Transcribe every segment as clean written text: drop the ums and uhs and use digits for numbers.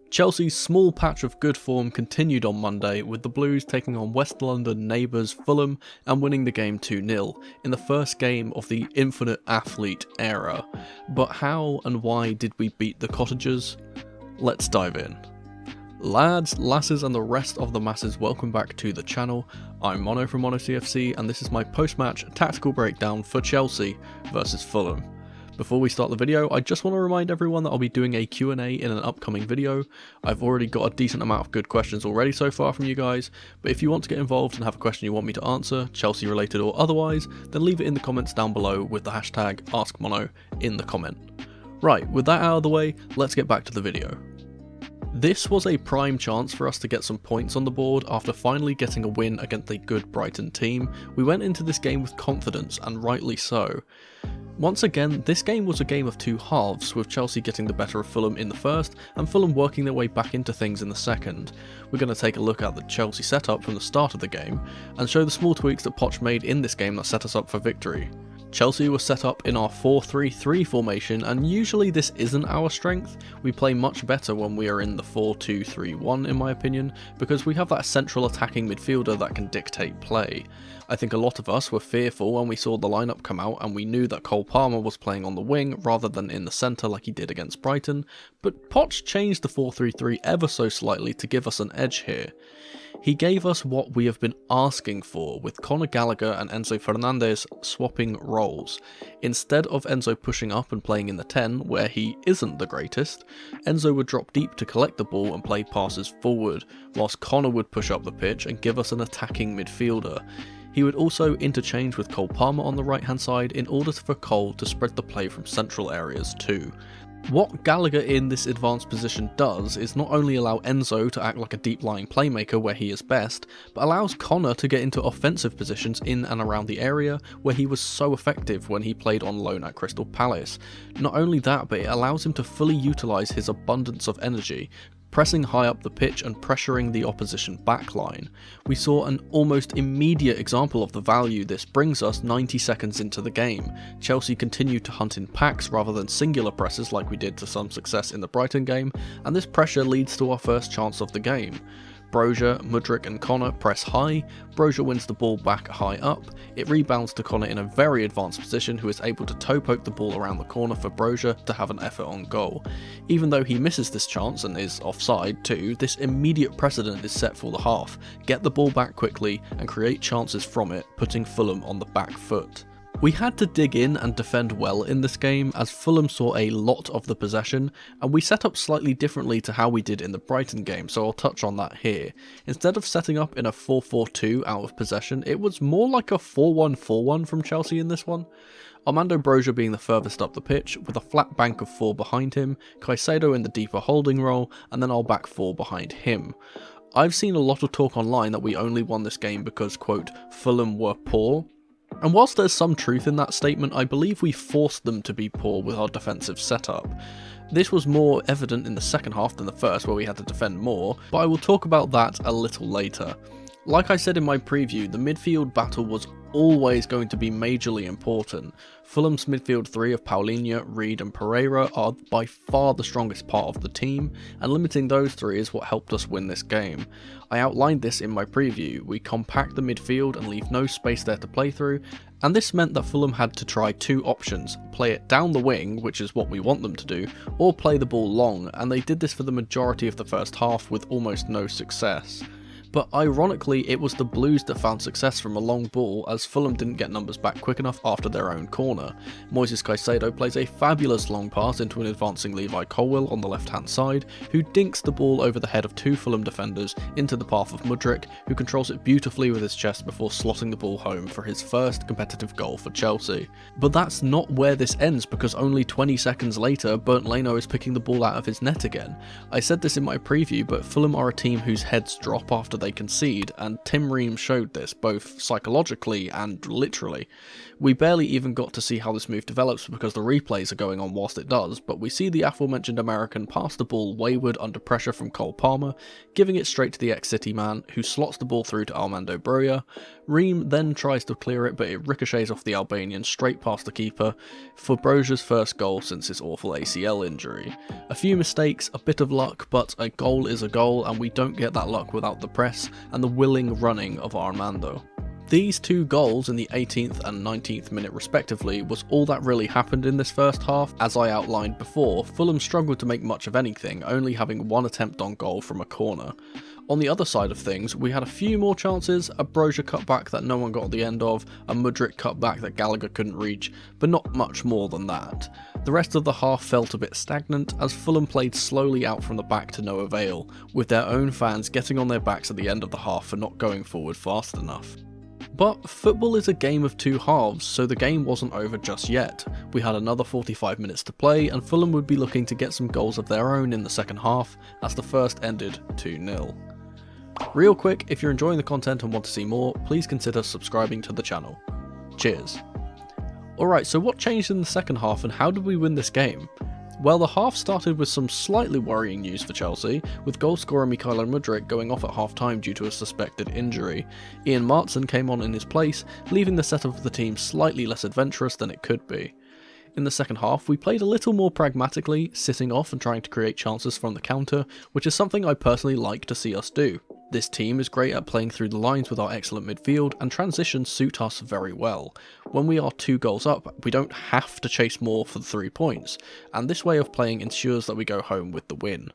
Chelsea's small patch of good form continued on Monday, with the Blues taking on West London neighbours Fulham and winning the game 2-0 in the first game of the infinite athlete era. But how and why did we beat the Cottagers? Let's dive in. Lads, lasses and the rest of the masses, welcome back to the channel. I'm Mono from Mono CFC and this is my post-match tactical breakdown for Chelsea versus Fulham. Before we start the video, I just want to remind everyone that I'll be doing a Q&A in an upcoming video. I've already got a decent amount of good questions already so far from you guys, but if you want to get involved and have a question you want me to answer, Chelsea related or otherwise, then leave it in the comments down below with the hashtag AskMono in the comment. Right, with that out of the way, let's get back to the video. This was a prime chance for us to get some points on the board after finally getting a win against a good Brighton team. We went into this game with confidence, and rightly so. Once again, this game was a game of two halves, with Chelsea getting the better of Fulham in the first, and Fulham working their way back into things in the second. We're going to take a look at the Chelsea setup from the start of the game, and show the small tweaks that Poch made in this game that set us up for victory. Chelsea was set up in our 4-3-3 formation, and usually this isn't our strength. We play much better when we are in the 4-2-3-1 in my opinion, because we have that central attacking midfielder that can dictate play. I think a lot of us were fearful when we saw the lineup come out and we knew that Cole Palmer was playing on the wing rather than in the centre like he did against Brighton, but Poch changed the 4-3-3 ever so slightly to give us an edge here. He gave us what we have been asking for, with Conor Gallagher and Enzo Fernandez swapping roles. Instead of Enzo pushing up and playing in the 10, where he isn't the greatest, Enzo would drop deep to collect the ball and play passes forward, whilst Conor would push up the pitch and give us an attacking midfielder. He would also interchange with Cole Palmer on the right hand side in order for Cole to spread the play from central areas too. What Gallagher in this advanced position does is not only allow Enzo to act like a deep-lying playmaker where he is best, but allows Conor to get into offensive positions in and around the area where he was so effective when he played on loan at Crystal Palace. Not only that, but it allows him to fully utilise his abundance of energy, pressing high up the pitch and pressuring the opposition backline. We saw an almost immediate example of the value this brings us 90 seconds into the game. Chelsea continued to hunt in packs rather than singular presses like we did to some success in the Brighton game, and this pressure leads to our first chance of the game. Brozier, Mudryk and Conor press high, Brozier wins the ball back high up, it rebounds to Conor in a very advanced position who is able to toe poke the ball around the corner for Brozier to have an effort on goal. Even though he misses this chance and is offside too, this immediate precedent is set for the half. Get the ball back quickly and create chances from it, putting Fulham on the back foot. We had to dig in and defend well in this game, as Fulham saw a lot of the possession, and we set up slightly differently to how we did in the Brighton game, so I'll touch on that here. Instead of setting up in a 4-4-2 out of possession, it was more like a 4-1-4-1 from Chelsea in this one. Armando Brozier being the furthest up the pitch, with a flat bank of 4 behind him, Caicedo in the deeper holding role, and then our back 4 behind him. I've seen a lot of talk online that we only won this game because, quote, Fulham were poor. And whilst there's some truth in that statement, I believe we forced them to be poor with our defensive setup. This was more evident in the second half than the first, where we had to defend more, but I will talk about that a little later. Like I said in my preview, the midfield battle was always going to be majorly important. Fulham's midfield 3 of Paulinho, Reed and Pereira are by far the strongest part of the team, and limiting those 3 is what helped us win this game. I outlined this in my preview. We compact the midfield and leave no space there to play through, and this meant that Fulham had to try 2 options: play it down the wing, which is what we want them to do, or play the ball long, and they did this for the majority of the first half with almost no success. But ironically, it was the Blues that found success from a long ball, as Fulham didn't get numbers back quick enough after their own corner. Moises Caicedo plays a fabulous long pass into an advancing Levi Colwill on the left hand side, who dinks the ball over the head of 2 Fulham defenders into the path of Mudryk, who controls it beautifully with his chest before slotting the ball home for his first competitive goal for Chelsea. But that's not where this ends, because only 20 seconds later, Bernd Leno is picking the ball out of his net again. I said this in my preview, but Fulham are a team whose heads drop after they concede, and Tim Ream showed this, both psychologically and literally. We barely even got to see how this move develops because the replays are going on whilst it does, but we see the aforementioned American pass the ball wayward under pressure from Cole Palmer, giving it straight to the ex-City man, who slots the ball through to Armando Broja. Ream then tries to clear it, but it ricochets off the Albanian straight past the keeper for Broja's first goal since his awful ACL injury. A few mistakes, a bit of luck, but a goal is a goal, and we don't get that luck without the press and the willing running of Armando. These two goals in the 18th and 19th minute respectively was all that really happened in this first half. As I outlined before, Fulham struggled to make much of anything, only having one attempt on goal from a corner. On the other side of things, we had a few more chances, a Broja cutback that no one got at the end of, a Mudryk cutback that Gallagher couldn't reach, but not much more than that. The rest of the half felt a bit stagnant as Fulham played slowly out from the back to no avail, with their own fans getting on their backs at the end of the half for not going forward fast enough. But football is a game of two halves, so the game wasn't over just yet. We had another 45 minutes to play, and Fulham would be looking to get some goals of their own in the second half, as the first ended 2-0. Real quick, if you're enjoying the content and want to see more, please consider subscribing to the channel. Cheers. Alright, so what changed in the second half and how did we win this game? Well, the half started with some slightly worrying news for Chelsea, with goal scorer Mykhailo Mudryk going off at half time due to a suspected injury. Ian Martson came on in his place, leaving the setup of the team slightly less adventurous than it could be. In the second half, we played a little more pragmatically, sitting off and trying to create chances from the counter, which is something I personally like to see us do. This team is great at playing through the lines with our excellent midfield, and transitions suit us very well. When we are 2 goals up, we don't have to chase more for the 3 points, and this way of playing ensures that we go home with the win.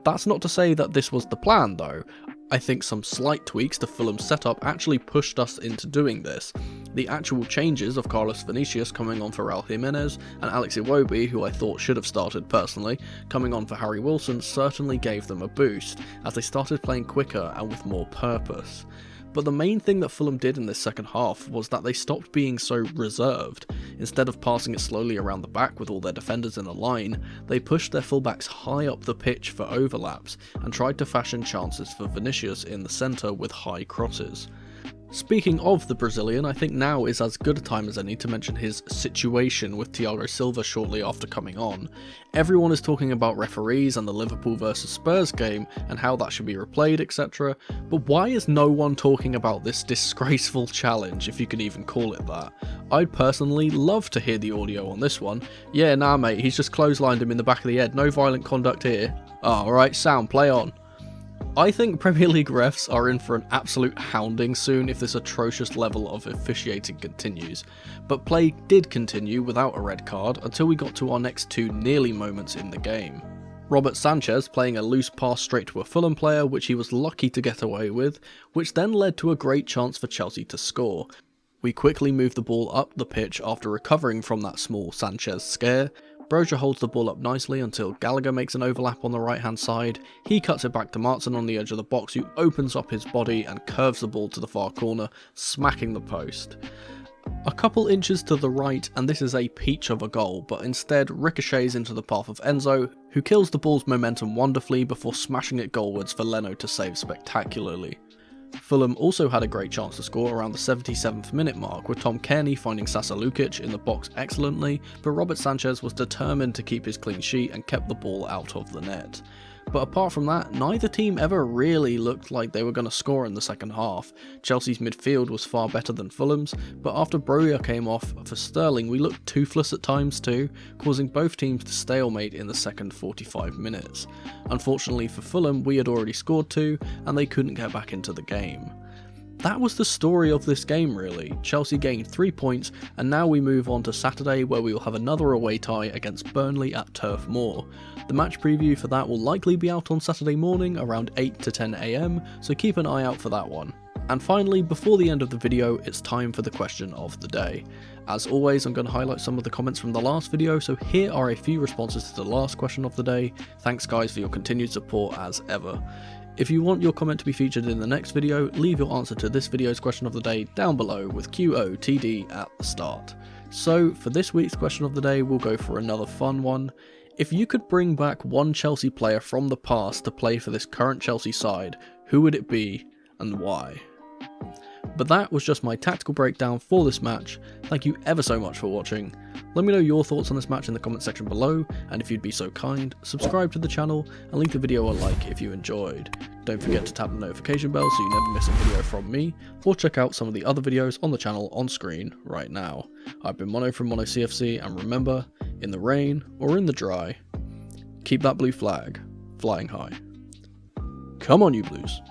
That's not to say that this was the plan though. I think some slight tweaks to Fulham's setup actually pushed us into doing this. The actual changes of Carlos Vinicius coming on for Raul Jimenez and Alex Iwobi, who I thought should have started personally, coming on for Harry Wilson certainly gave them a boost, as they started playing quicker and with more purpose. But the main thing that Fulham did in this second half was that they stopped being so reserved. Instead of passing it slowly around the back with all their defenders in a line, they pushed their fullbacks high up the pitch for overlaps and tried to fashion chances for Vinicius in the centre with high crosses. Speaking of the Brazilian, I think now is as good a time as any to mention his situation with Thiago Silva shortly after coming on. Everyone is talking about referees and the Liverpool vs Spurs game and how that should be replayed, etc. But why is no one talking about this disgraceful challenge, if you can even call it that? I'd personally love to hear the audio on this one. Yeah, nah mate, he's just clotheslined him in the back of the head, no violent conduct here. Oh, alright, sound, play on. I think Premier League refs are in for an absolute hounding soon if this atrocious level of officiating continues, but play did continue without a red card until we got to our next 2 nearly moments in the game. Robert Sanchez playing a loose pass straight to a Fulham player which he was lucky to get away with, which then led to a great chance for Chelsea to score. We quickly moved the ball up the pitch after recovering from that small Sanchez scare. Broja holds the ball up nicely until Gallagher makes an overlap on the right hand side. He cuts it back to Martson on the edge of the box, who opens up his body and curves the ball to the far corner, smacking the post. A couple inches to the right and this is a peach of a goal, but instead ricochets into the path of Enzo, who kills the ball's momentum wonderfully before smashing it goalwards for Leno to save spectacularly. Fulham also had a great chance to score around the 77th minute mark, with Tom Cairney finding Sasa Lukic in the box excellently, but Robert Sanchez was determined to keep his clean sheet and kept the ball out of the net. But apart from that, neither team ever really looked like they were going to score in the second half. Chelsea's midfield was far better than Fulham's, but after Broja came off for Sterling we looked toothless at times too, causing both teams to stalemate in the second 45 minutes. Unfortunately for Fulham, we had already scored 2 and they couldn't get back into the game. That was the story of this game really. Chelsea gained 3 points and now we move on to Saturday where we will have another away tie against Burnley at Turf Moor. The match preview for that will likely be out on Saturday morning around 8 to 10 AM, so keep an eye out for that one. And finally, before the end of the video, it's time for the question of the day. As always, I'm going to highlight some of the comments from the last video, so here are a few responses to the last question of the day. Thanks guys for your continued support as ever. If you want your comment to be featured in the next video, leave your answer to this video's question of the day down below with QOTD at the start. So for this week's question of the day, we'll go for another fun one. If you could bring back one Chelsea player from the past to play for this current Chelsea side, who would it be and why. But that was just my tactical breakdown for this match. Thank you ever so much for watching. Let me know your thoughts on this match in the comment section below, and if you'd be so kind, subscribe to the channel and leave the video a like if you enjoyed. Don't forget to tap the notification bell so you never miss a video from me, or check out some of the other videos on the channel on screen right now. I've been Mono from Mono CFC, and remember, in the rain or in the dry, keep that blue flag flying high. Come on you Blues.